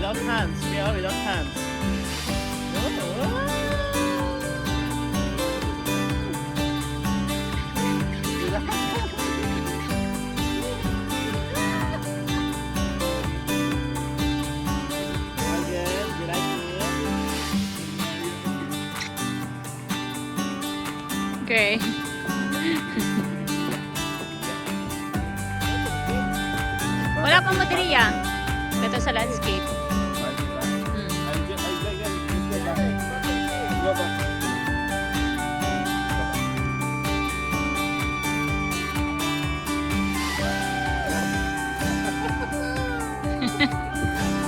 Without hands, we are without hands. Again, you like it? Okay. Wala pang baterya. Ito sa landscape.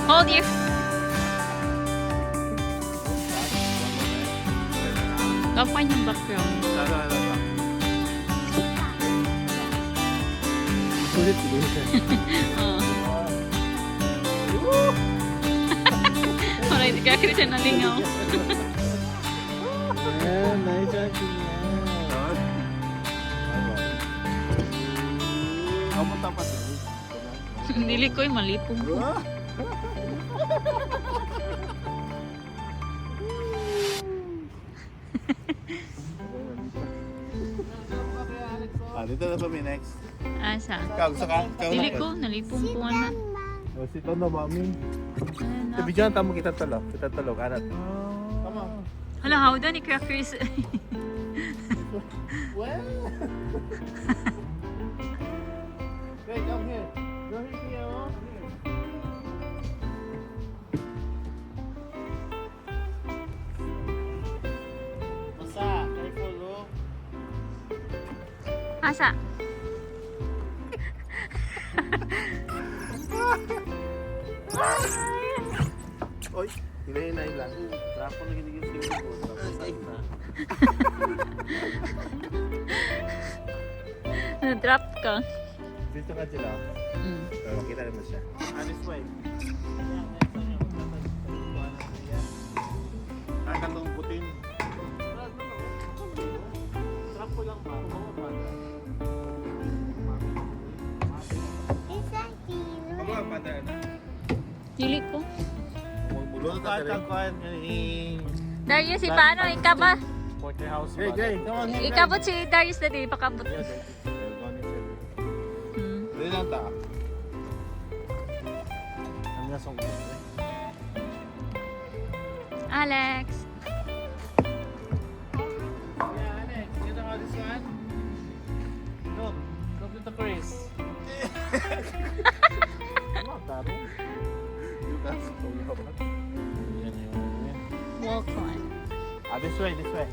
Hold your... Kapan yung background? Sulit siguro siya. Oo. Alright, kaya siya nalingaw. Yeah, nice acting yan. Kamusta pa siya? Nili ko yung malipong ko. Dito na kami next. Asa? Gusto ka? Nili ko, nalipong ko na. O, sito na, mami. Ano? Sabi dyan, tamo kita talog. Kita talog, arat. Come on. Hala, how daw ni Crackers? Well. Wait, come here. Go here, Tiago. Masa, careful, look. Asa? Oy, hinay-hinay lang. Trapo na ginigil ko. Na-drop ka. Dito ka sila. Pero makita naman siya. This way. Kakatong putin. Trapo lang ba? Dili ko. Mulot ka rin. Darius, si paano? Ikaw ba? Hey, Jay, come on here. Ikabot si Darius na din, pakabot. Dali lang ta. Ang nasong Alex. Yeah, Alex, you know how this one? Look at the Chris. Come on, Taro. You guys, Walk on. this way, this way.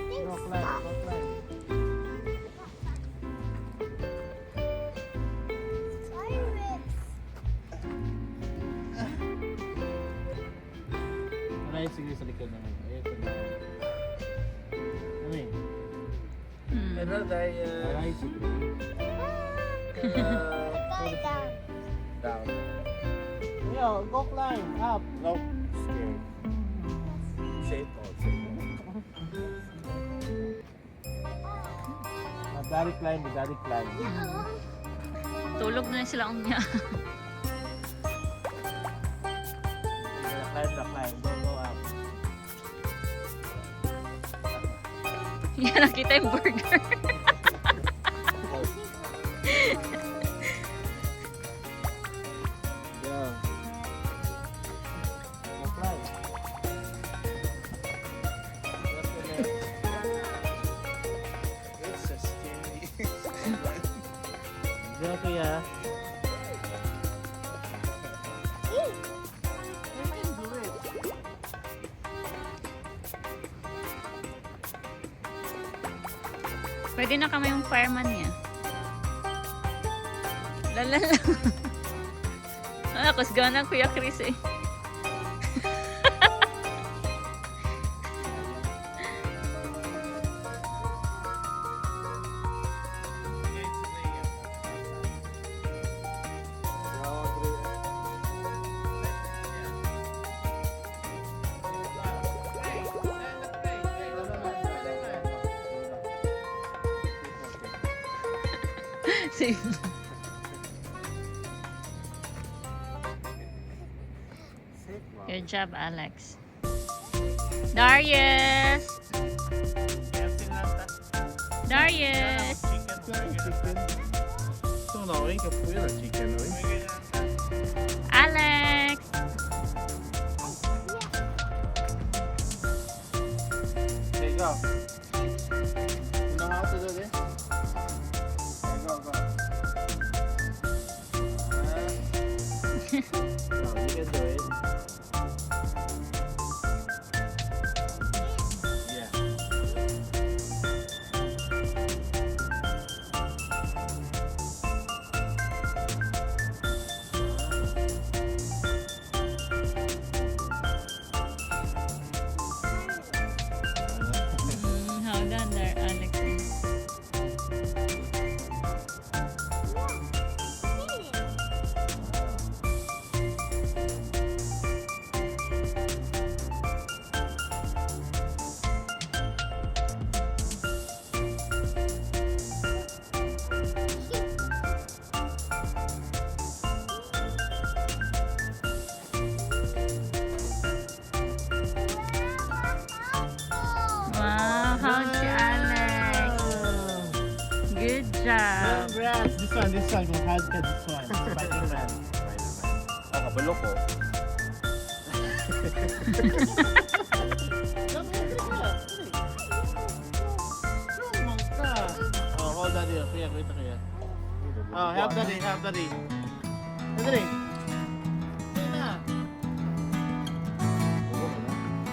Go climb, go climb. Ano sige sa likod naman? Ito na. Ano yun? Ano tayo? Ay, sige. Down. Yo, go climb up. No, scared. Safe also. Daddy climb, daddy climb. Tulog na sila ang niya. Yan, nakita yung burger. Yeah. Apply. It's so scary. Diyan na kuya. Pwede na kami yung fireman niya. Lalala. Kusga na Kuya Chris eh. Same. Good job, Alex. Darius! Darius! So no, we can put a chicken, right? Alex! There you go. You know how to do this? There you go, go. No, you can do it. Yeah. Hold on there, Alex. Wow, how'd you, Alex? Good job. Congrats! This one. Kung hard ka, this one. Spider-Man. Oh, kabalo ko. Oh, hold on here. Kuya, kuya, kuya. Oh, help daddy, help daddy. Help daddy. Kuya na.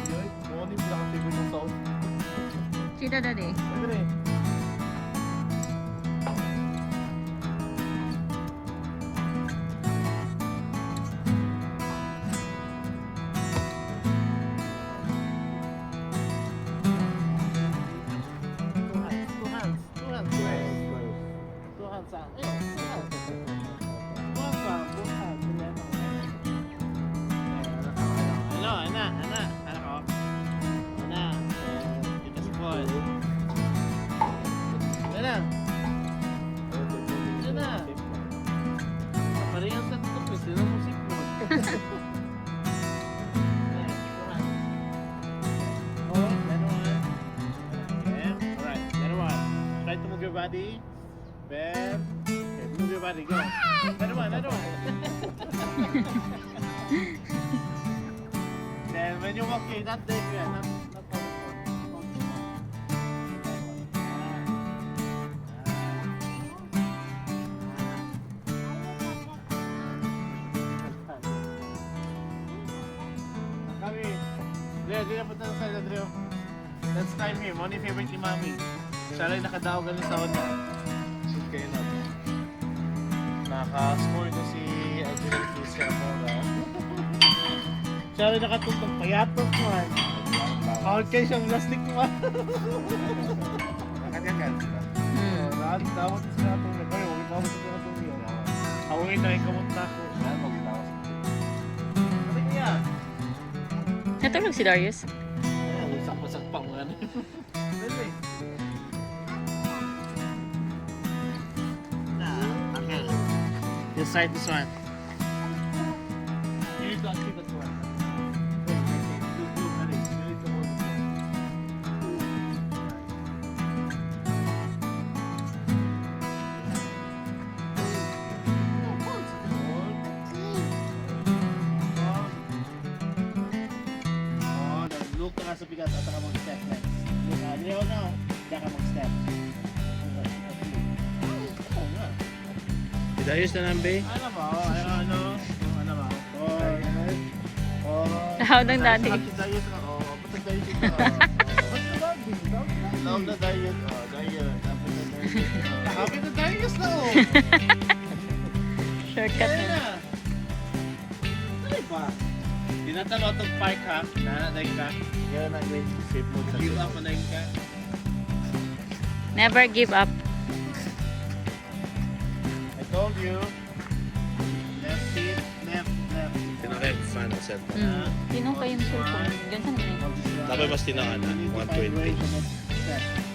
Yun, kung ano yung pinaka-favorite ng sauce. Sino daddy? Help daddy. Two hands. Two hands. Two hands. Ayun, two hands. Bukas pa, bukas. Ano ko? Ano? Kita si Paul. Ano? Ano? Parehas sa tutok, sila musik mo. Oh, better one. Yeah, alright, better one. Try to move your body. Ben. Okay, move your body, go. Better one. Then when you walk in, not there, not Kami. Leo, di na punta sa side, Andreo. Let's time him. Ano yung favorite ni Mami? Siya lang nakadaog ganun sa una. Shoot kayo na. Naka-score ko si Adrian Kisha Mora. Siya lang nakatuntong payatot mo. Out kayo siyang plastic mo. Nakanyakan sila. Dawat sa natong nagay. Huwag dawat sa natong yun. Hawin na yung kamunta ko. Saan magtawas? Ano niya? Natulog si Darius? Wasak-wasak pa mo ano. Really? Okay. You start this one. You need to achieve this one. You need to hold this one. Look ka nga sa bigat at saka mag-step next. Look, Adriel na. Diyan ka mag-step. Oo nga. Ayos na lang, be. Ano ba? Ano ba? Tawag ng daddy. Dayos ka. Oo, ba't dayos ka? Tawag na dayos. Dayos. Happy na dayos na, oh. Shortcut Ayun na. na. Ano ba? Dinatalo itong park ha. Nananay ka. Kaya na, grade shape mo sa Give up na ka. Never give up. I told you. Left feet, left. Tinakay fan ang cellphone. Tinong kayong cellphone. Diyan sa nila. Tapos mas tinakan na, 120.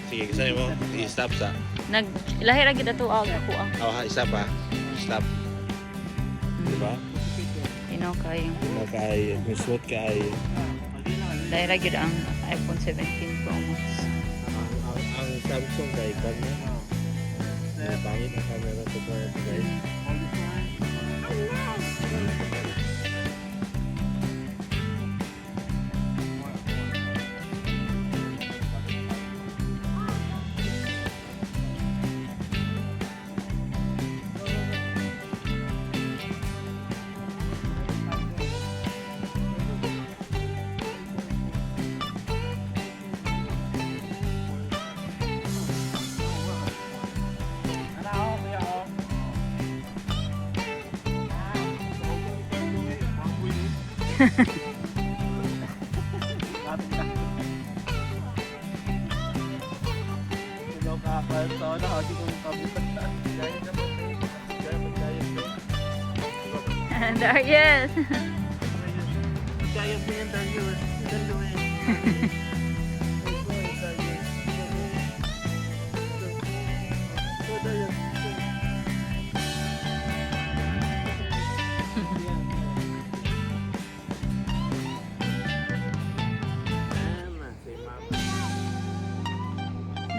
Sige, gusto mo, i-stop sa. Lahira kita to ako ang. Stop ha. Stop. Diba? Tinong kayong. Kaya, may suot kaya. Lahira gid ang iPhone 17 Pro Max. Ang Samsung kay kan na. Pangit ang camera to guys. Darius.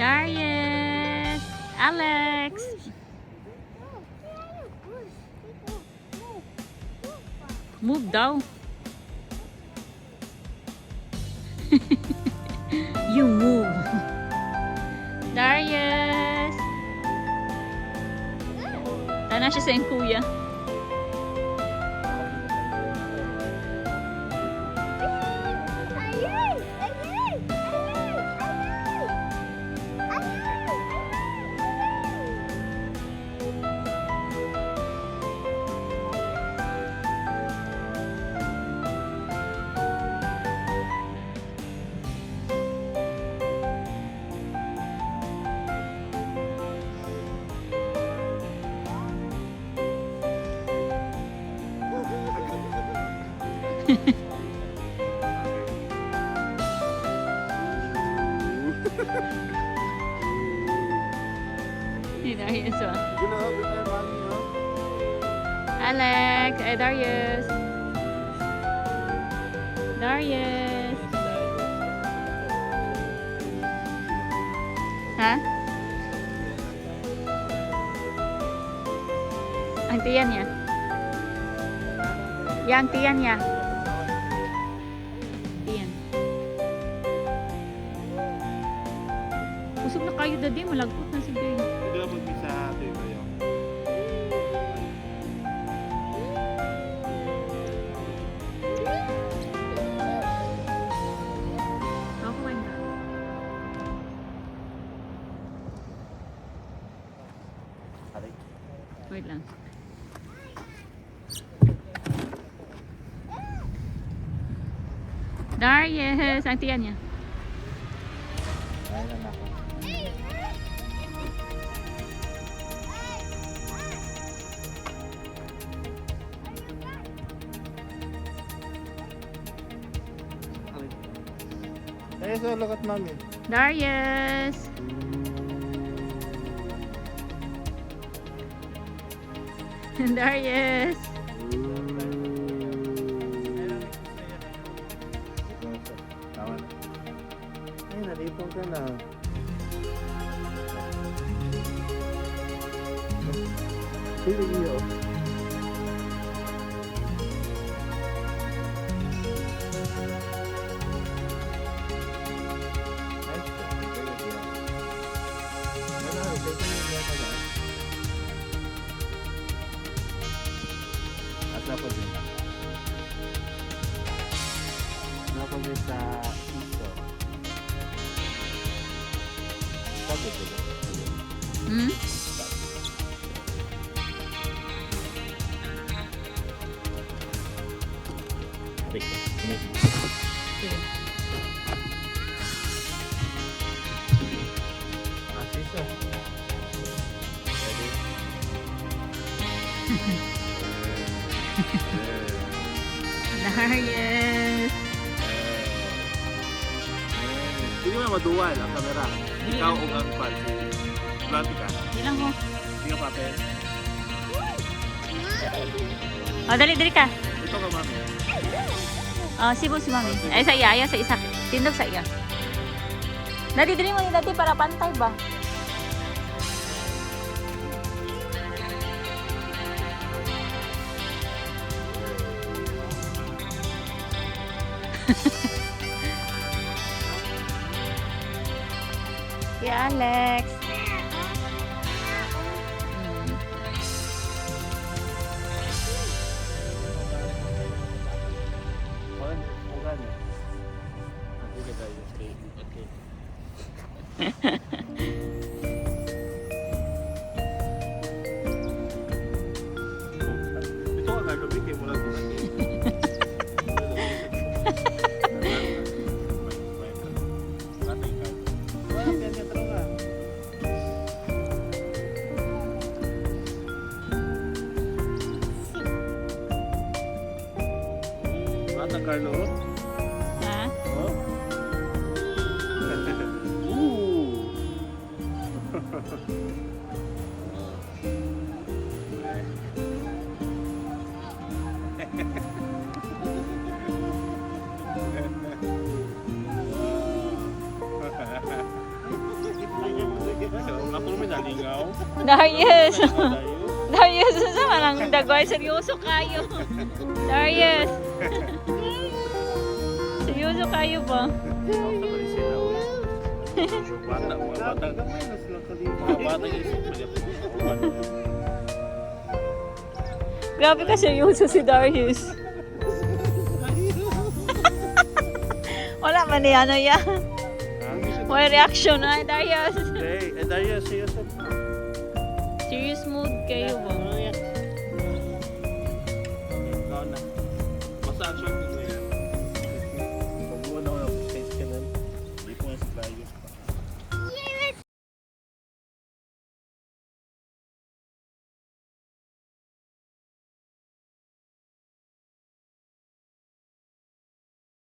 Darius. Alex. Move daw. You move. Darius. Tana siya sa iyong kuya. Si Darius ba? Alex, Darius. Darius. Ha? Ang tiyan niya. Yang tiyan niya. Tiyan. Usog na kayo dadi, malagpot na si Gay. Hindi na mag-isa ito yung kayo. Ako man na. Wait lang. Darius, ang tiyan niya. So look at mommy. Darius. Darius. Tama na. Ay, nalipong ka na. Sili iyo. Hmm? Sige. Darius. Hindi mo na maduwal ang kamera. Ikaw o ang pan. Planti ka. Bilang ko. Hindi ka papel. Oh, dali ka. Ito ka, mami. Oh, si Mami. Ay, sa iya. Ayaw sa isa. Tindog sa iya. Dali mo ni dati para pantay ba? Si Alex. Ito ka, Carlo. Bigay mo lang ito. Batang Carlo. Ha? Oh. Ooh. Ako naman nalingaw. Darius. Darius, sa manang dagway. Seryoso kayo. Darius. Seryoso kayo ba? Bata, mga bata. Mga bata yung Grabe ka seryoso si Darius. Wala man ni ano ya. May reaction na Darius. Hey, Darius, seryoso pa. Serious mood kayo ba? Ikaw na. Basta action.